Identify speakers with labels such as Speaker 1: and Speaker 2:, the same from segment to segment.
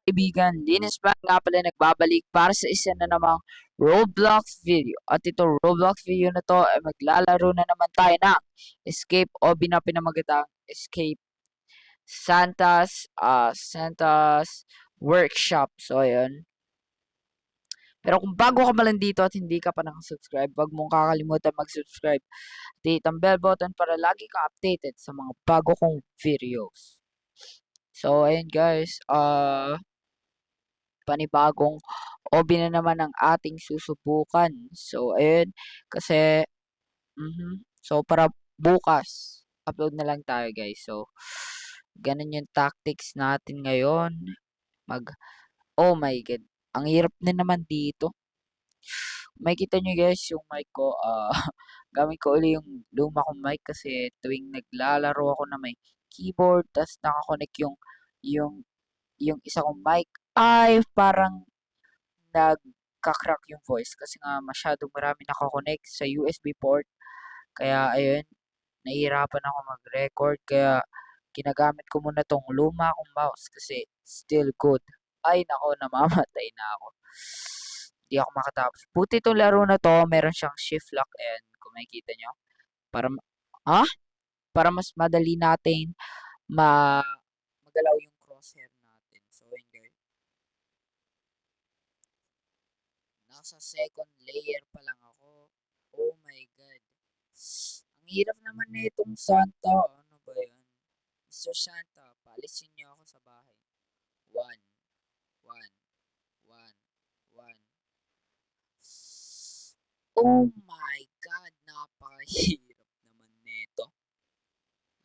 Speaker 1: Kaibigan, Linis pa nga pala nagbabalik para sa isa na namang Roblox video. At ito Roblox video na to ay maglalaro na naman tayo ng Escape o pinamagatang Escape Santa's Workshop. So ayun. Pero kung bago ka malang dito at hindi ka pa nakasubscribe, wag mong kakalimutan mag-subscribe. Hit ang bell button para lagi kang updated sa mga bago kong videos. So ayun guys, panibagong hobby na naman ang ating susubukan. So, ayun, kasi, so, para bukas, upload na lang tayo, guys. So, ganun yung tactics natin ngayon. Mag, oh my God, ang hirap na naman dito. Makikita nyo guys yung mic ko, gamit ko uli yung luma kong mic kasi tuwing naglalaro ako na may keyboard, tas nakakonect yung, yung isa kong mic, ay parang nagka-crack yung voice kasi nga masyadong marami nakakonect sa USB port. Kaya ayun, nahihirapan ako mag-record kaya ginagamit ko muna tong luma kong mouse kasi still good. Ay nako, namamatay na ako. Hindi ako makatapos. Buti itong laro na to, meron siyang shift lock and kung makikita nyo, para, ha? Para mas madali natin ma magalaw yung crosshair natin. So, yun guys. Nasa second layer pa lang ako. Oh my God. Ang hirap naman na itong Santa. Ano ba yan? Mr. Santa, paalisin niyo ako sa bahay. One, one, one, one. Oh my God, napakahirap naman nito.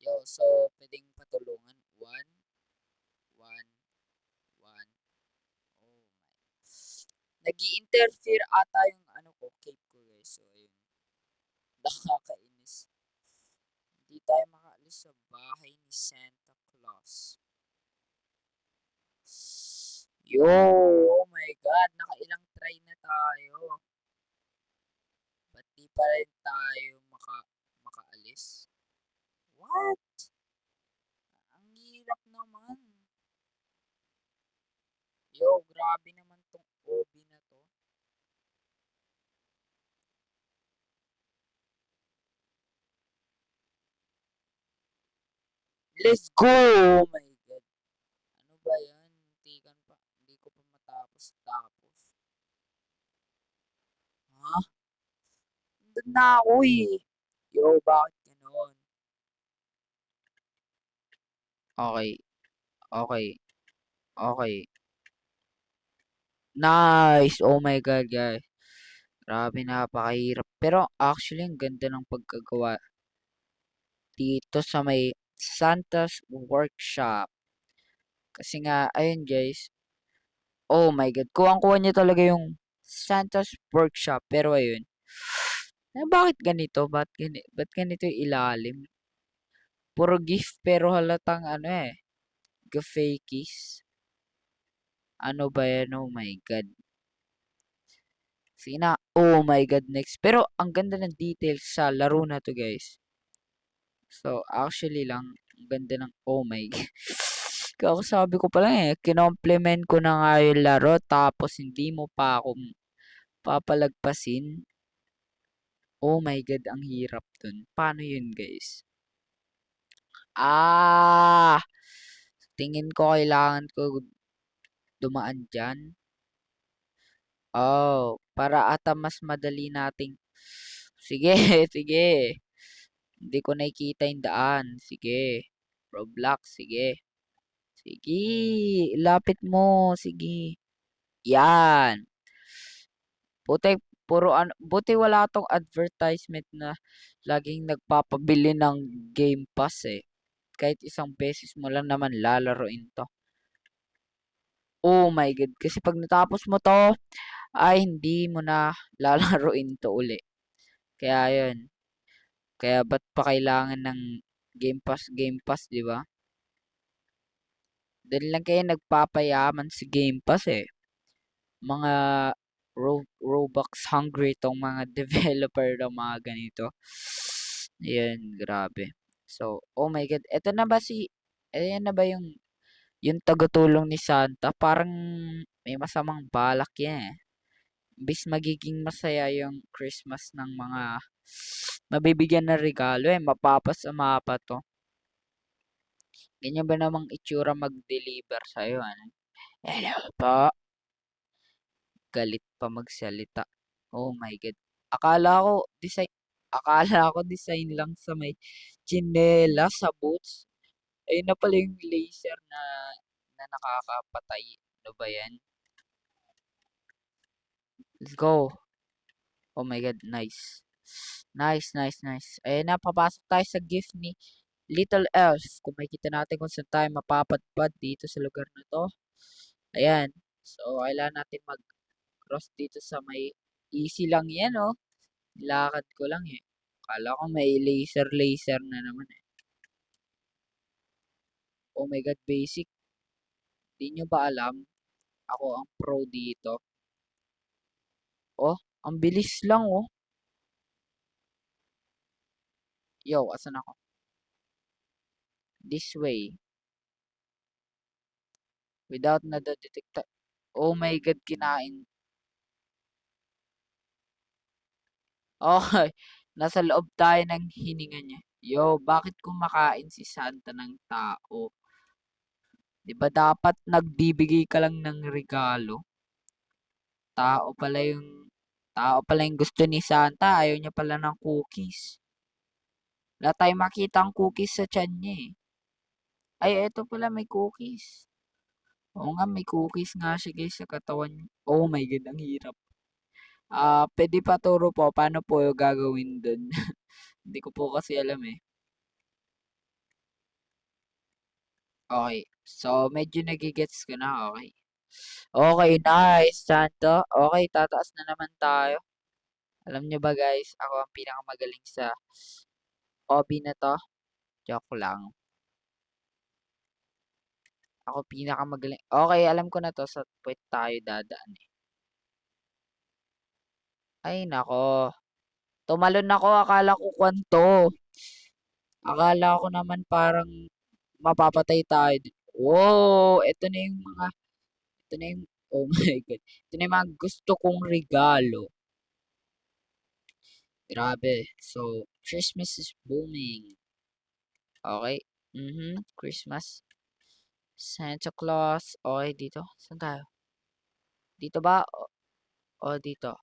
Speaker 1: Yo, so, pwedeng patulungan. One, one, one. Oh my. Nag-i-interfere ata yung ano ko, cape ko guys. So, ayun. Nakakainis. Hindi tayo makaalis sa bahay ni Santa Claus. Yo, oh my God, nakailang try na tayo. Ba't di pa rin tayo makaalis? What? Ang hirap naman. Yo, grabe naman tong OB na to. Let's go! Oh my God. Ano ba yan? Tikan pa. Hindi ko pa matapos. Ha? Doon na ako eh. Yo, bakit ganon? Okay. Okay. Okay. Nice! Oh my God, guys. Grabe, napakahirap. Pero actually, ang ganda ng pagkagawa dito sa may Santa's Workshop. Kasi nga, ayun guys. Oh my God. Kuwang-kuha niya talaga yung Santa's Workshop. Pero ayun. Bakit ganito? Ba't ganito yung ilalim? Puro gift pero halatang ano eh. Fakies. Ano ba yan? Oh my God. Sige na. Oh my God, next. Pero ang ganda ng details sa laro na to guys. So, actually lang, ang ganda ng, oh my God. Kakasabi ko pa lang eh, kinomplement ko na nga yung laro, tapos hindi mo pa ako papalagpasin. Oh my God, ang hirap dun. Paano yun guys? Ah! Tingin ko kailangan ko dumaan dyan. Oh, para ata mas madali nating, sige, sige. Hindi ko nakikita yung daan. Sige. Roblox, sige. Sige, lapit mo. Sige. Yan. Buti, buti wala tong advertisement na laging nagpapabili ng Game Pass eh. Kahit isang beses mo lang naman lalaroin to. Oh my God. Kasi pag natapos mo to, ay hindi mo na lalaroin to uli. Kaya yun. Kaya ba't pa kailangan ng Game Pass, di ba? Dahil lang kayo nagpapayaman sa Game Pass eh. Mga Robux hungry tong mga developer ng mga ganito. Ayan, grabe. So, oh my God. Ito na ba ayan na ba yung tagatulong ni Santa, parang may masamang balak yan eh. Imbis magiging masaya yung Christmas ng mga mabibigyan ng regalo eh, mapapasama pa to. Ganyan ba namang itsura mag-deliver sa'yo, ano? Hello po. Galit pa magsalita. Oh my God. Design, akala ko design lang sa may tsinela sa boots. Ayun na pala yung laser na nakakapatay. Ano ba yan? Let's go. Oh my God, nice. Nice, nice, nice. Ayun na, papasok tayo sa gift ni Little Elf. Kung makikita natin kung saan tayo mapapadpad dito sa lugar na to. Ayan. So, kailangan natin mag-cross dito sa may easy lang yan, oh. Nilakad ko lang eh. Akala ko may laser na naman eh. Oh my God, basic. Di nyo ba alam? Ako ang pro dito. Oh, ang bilis lang oh. Yo, asan ako? This way. Without nadadetecta. Oh my God, kinain. Okay. Nasa loob tayo ng hininga niya. Yo, bakit kumakain si Santa ng tao? Di ba dapat nagbibigay ka lang ng regalo? Tao pala yung Tao pala yung gusto ni Santa. Ayaw niya pala ng cookies. Wala tayong makitang cookies sa tiyan niya eh. Ay, eto pala may cookies. Oo nga, may cookies nga siya guys sa katawan niya. Oh my God, ang hirap. Pwede paturo po paano po yung gagawin dun. Hindi ko po kasi alam eh. Okay. So, medyo nagigets ko na. Okay. Okay, nice, Santa. Okay, tataas na naman tayo. Alam nyo ba guys, ako ang pinakamagaling sa hobby na to. Joke lang. Ako pinakamagaling. Okay, alam ko na to. Sa puwet tayo dadaan eh. Ay, nako. Tumalon ako. Akala ko kwanto. Akala ko naman parang mapapatay tayo. Wow! Ito na yung, oh my God. Ito na yung mga gusto kong regalo. Grabe. So, Christmas is booming. Okay. Christmas. Santa Claus. Okay, dito. Saan tayo? Dito ba? O dito?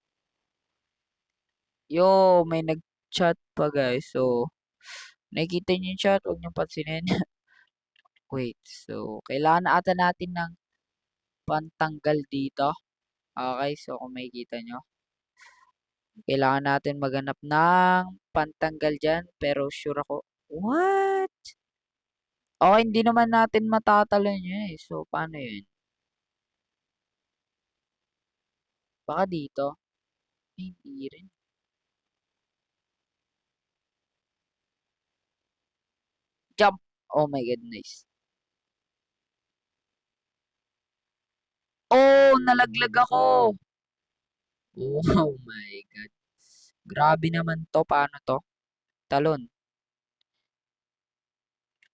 Speaker 1: Yo, may nag-chat pa guys. So, nakikita niyo yung chat. Huwag niyo pansinin. Wait. So, kailangan na ata natin ng pantanggal dito. Okay. So, kung makikita nyo. Kailangan natin maghanap ng pantanggal dyan. Pero sure ako. What? Okay, hindi naman natin matatalon yun eh. So, paano yun? Baka dito. Ay, hindi rin. Jump! Oh my goodness. Oh, nalaglag ako! Oh my God. Grabe naman to. Paano to? Talon.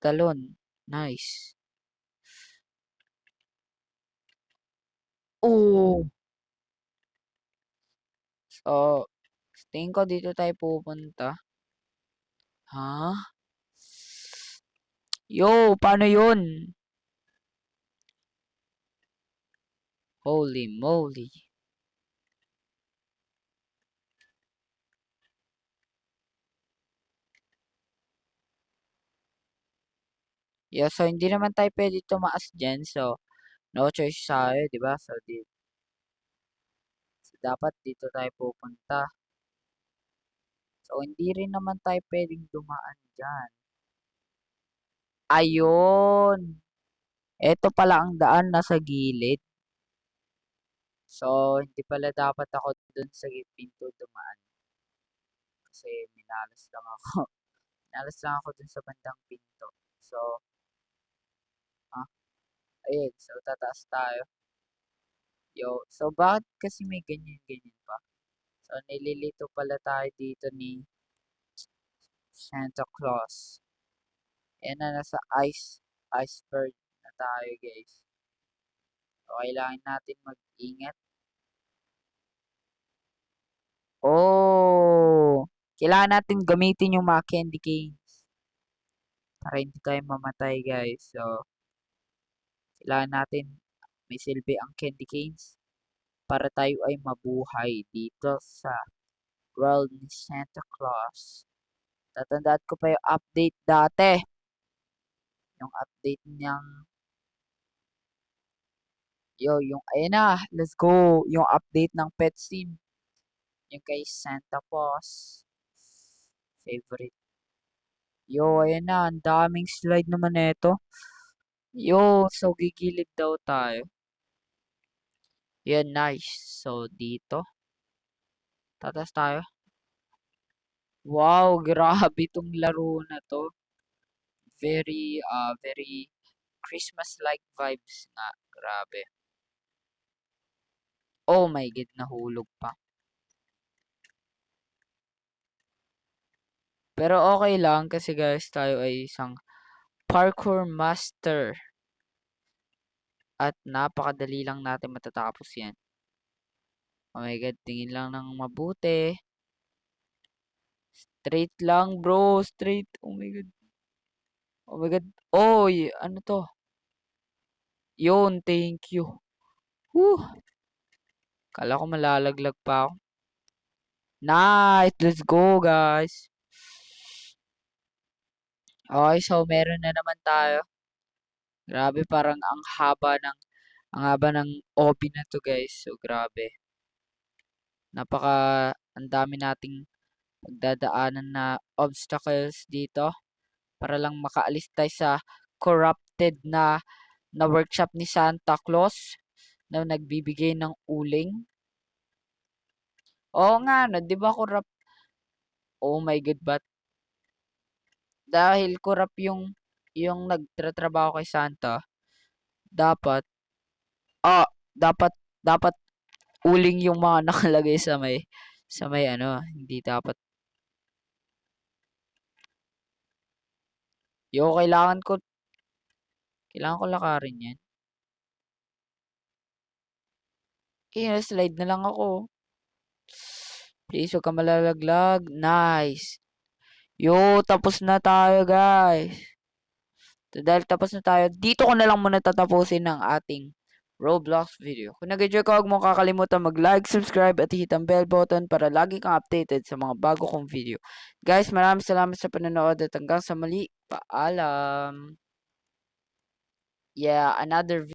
Speaker 1: Talon. Nice. Oh! So, tingin ko dito tayo pupunta. Ha? Yo, paano yun? Holy moly. Yeah, so hindi naman tayo pwede tumaas dyan. So, no choice tayo, di ba? So, dapat dito tayo pupunta. So, hindi rin naman tayo pwedeng dumaan dyan. Ayun! Ito pala ang daan nasa gilid. So, hindi pala dapat ako dun sa pinto dumaan. Kasi minalas lang ako. Minalas lang ako dun sa bandang pinto. So, ah, ayun. So, tataas tayo. Yo, so bakit kasi may ganyan-ganyan pa? So, nililito pala tayo dito ni Santa Claus. Yan na nasa iceberg na tayo guys. So, kailangan natin mag-ingat. Oh! Kailangan natin gamitin yung mga candy canes. Para hindi tayo mamatay guys. So, kailangan natin may silbi ang candy canes. Para tayo ay mabuhay dito sa world ni Santa Claus. Tatandaan ko pa yung update dati. Yung update niyang yung ayun na, let's go. Yung update ng pet sim. Yung kay Santa Claus. Favorite. Ayun na, ang daming slide naman nito. So gigilid daw tayo. Yan, nice. So dito. Tatas tayo. Wow, grabe tong laro na to. Very Christmas-like vibes nga. Grabe. Oh my God, nahulog pa. Pero okay lang kasi guys, tayo ay isang parkour master. At napakadali lang natin matatapos yan. Oh my God, tingin lang ng mabuti. Straight lang bro, straight. Oh my God. Oh my God. Oy, ano to? Yun, thank you. Whew. Kala ko malalaglag pa ako. Nice! Let's go, guys. Okay, so meron na naman tayo. Grabe, parang ang haba ng OP na to, guys. So, grabe. Ang dami nating pagdadaanan na obstacles dito para lang makaalis tayo sa corrupted na workshop ni Santa Claus na nagbibigay ng uling. Oo nga, no, 'di ba corrupt? Oh my God, but dahil corrupt yung nagtatrabaho kay Santa, dapat dapat dapat uling yung mga nakalagay sa may ano, hindi dapat. Kailangan ko lakarin 'yan. Slide na lang ako. Please, huwag ka malalaglag. Nice. Tapos na tayo, guys. So, dahil tapos na tayo, dito ko na lang muna tatapusin ng ating Roblox video. Kung nag-enjoy ka, huwag mo kakalimutan mag-like, subscribe, at hit ang bell button para lagi kang updated sa mga bago kong video. Guys, maraming salamat sa panonood at hanggang sa muli. Paalam. Yeah, another video.